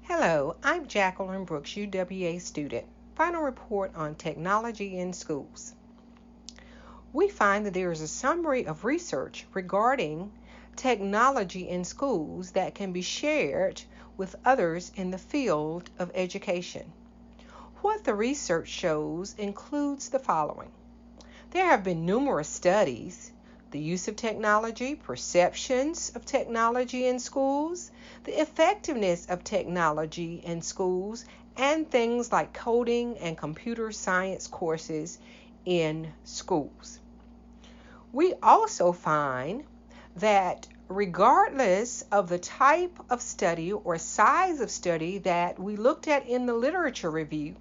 Hello, I'm Jacqueline Brooks, UWA student. Final report on technology in schools. We find that there is a summary of research regarding technology in schools that can be shared with others in the field of education. What the research shows includes the following. There have been numerous studies: the use of technology, perceptions of technology in schools, the effectiveness of technology in schools, and things like coding and computer science courses in schools. We also find that regardless of the type of study or size of study that we looked at in the literature review,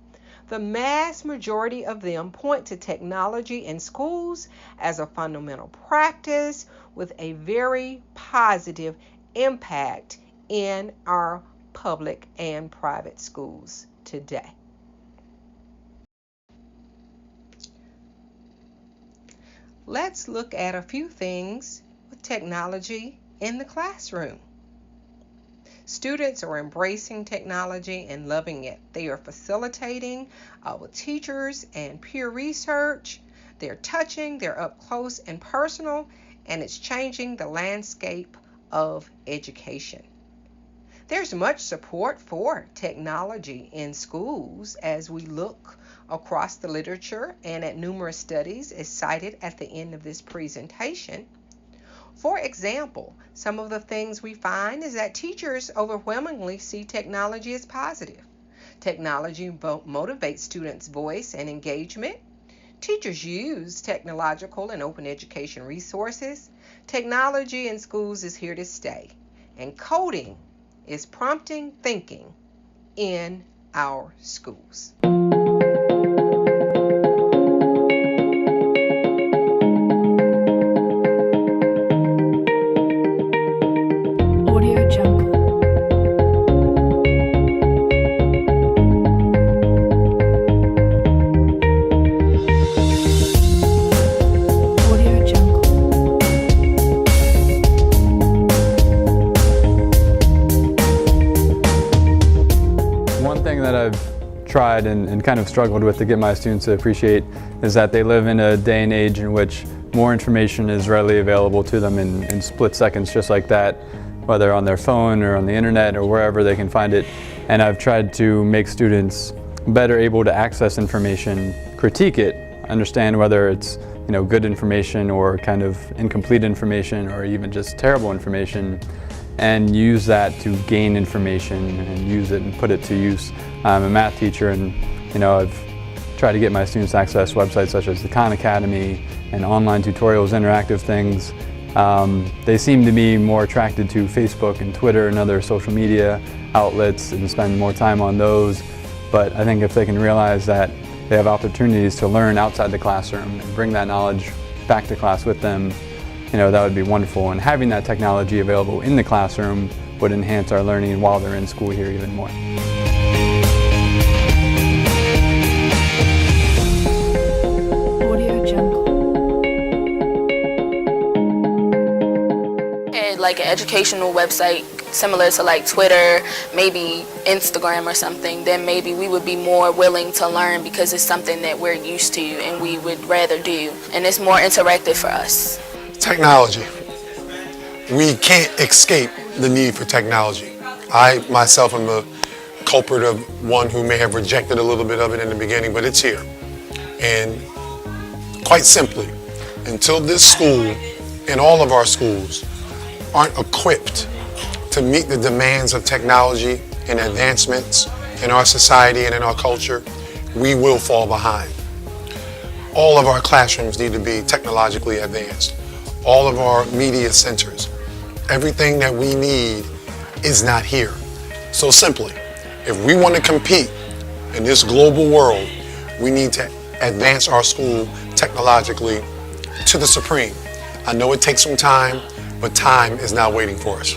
the vast majority of them point to technology in schools as a fundamental practice with a very positive impact in our public and private schools today. Let's look at a few things with technology in the classroom. Students are embracing technology and loving it. They are facilitating with teachers and peer research. They're touching, they're up close and personal, and it's changing the landscape of education. There's much support for technology in schools as we look across the literature and at numerous studies as cited at the end of this presentation. For example, some of the things we find is that teachers overwhelmingly see technology as positive. Technology motivates students' voice and engagement. Teachers use technological and open education resources. Technology in schools is here to stay, and coding is prompting thinking in our schools. That I've tried and kind of struggled with to get my students to appreciate is that they live in a day and age in which more information is readily available to them in split seconds just like that, whether on their phone or on the internet or wherever they can find it. And I've tried to make students better able to access information, critique it, understand whether it's good information or kind of incomplete information or even just terrible information, and use that to gain information and use it and put it to use. I'm a math teacher, and I've tried to get my students to access websites such as the Khan Academy and online tutorials, interactive things. They seem to be more attracted to Facebook and Twitter and other social media outlets and spend more time on those. But I think if they can realize that they have opportunities to learn outside the classroom and bring that knowledge back to class with them, that would be wonderful. And having that technology available in the classroom would enhance our learning while they're in school here even more. Like an educational website similar to like Twitter, maybe Instagram or something, then maybe we would be more willing to learn because it's something that we're used to and we would rather do, and it's more interactive for us. Technology. We can't escape the need for technology. I myself am a culprit of one who may have rejected a little bit of it in the beginning, but it's here. And quite simply, until this school and all of our schools aren't equipped to meet the demands of technology and advancements in our society and in our culture, we will fall behind. All of our classrooms need to be technologically advanced. All of our media centers, everything that we need is not here. So simply, if we want to compete in this global world, we need to advance our school technologically to the supreme. I know it takes some time, but time is now waiting for us.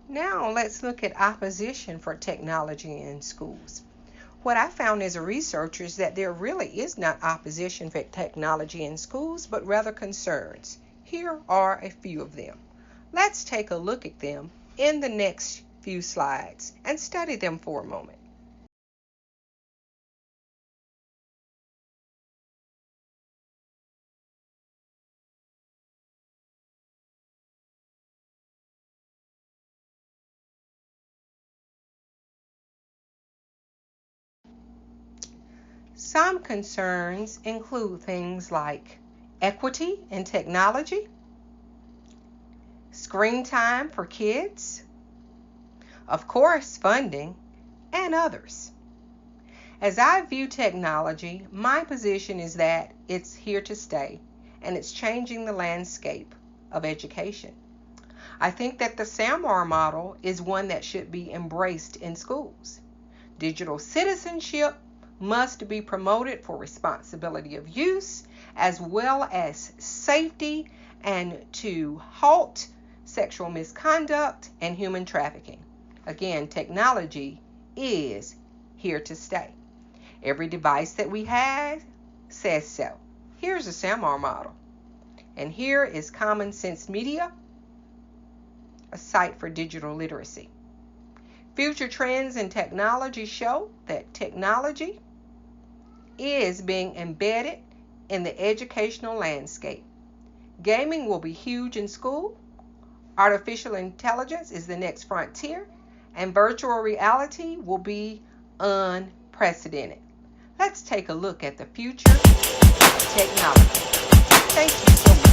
Now let's look at opposition for technology in schools. What I found as a researcher is that there really is not opposition for technology in schools, but rather concerns. Here are a few of them. Let's take a look at them in the next few slides and study them for a moment. Some concerns include things like equity in technology, screen time for kids, of course, funding, and others. As I view technology, my position is that it's here to stay and it's changing the landscape of education. I think that the SAMR model is one that should be embraced in schools. Digital citizenship must be promoted for responsibility of use as well as safety and to halt sexual misconduct and human trafficking. Again, technology is here to stay. Every device that we have says so. Here's a SAMR model. And here is Common Sense Media, a site for digital literacy. Future trends in technology show that technology is being embedded in the educational landscape. Gaming will be huge in school. Artificial intelligence is the next frontier, and virtual reality will be unprecedented. Let's take a look at the future of technology. Thank you so much.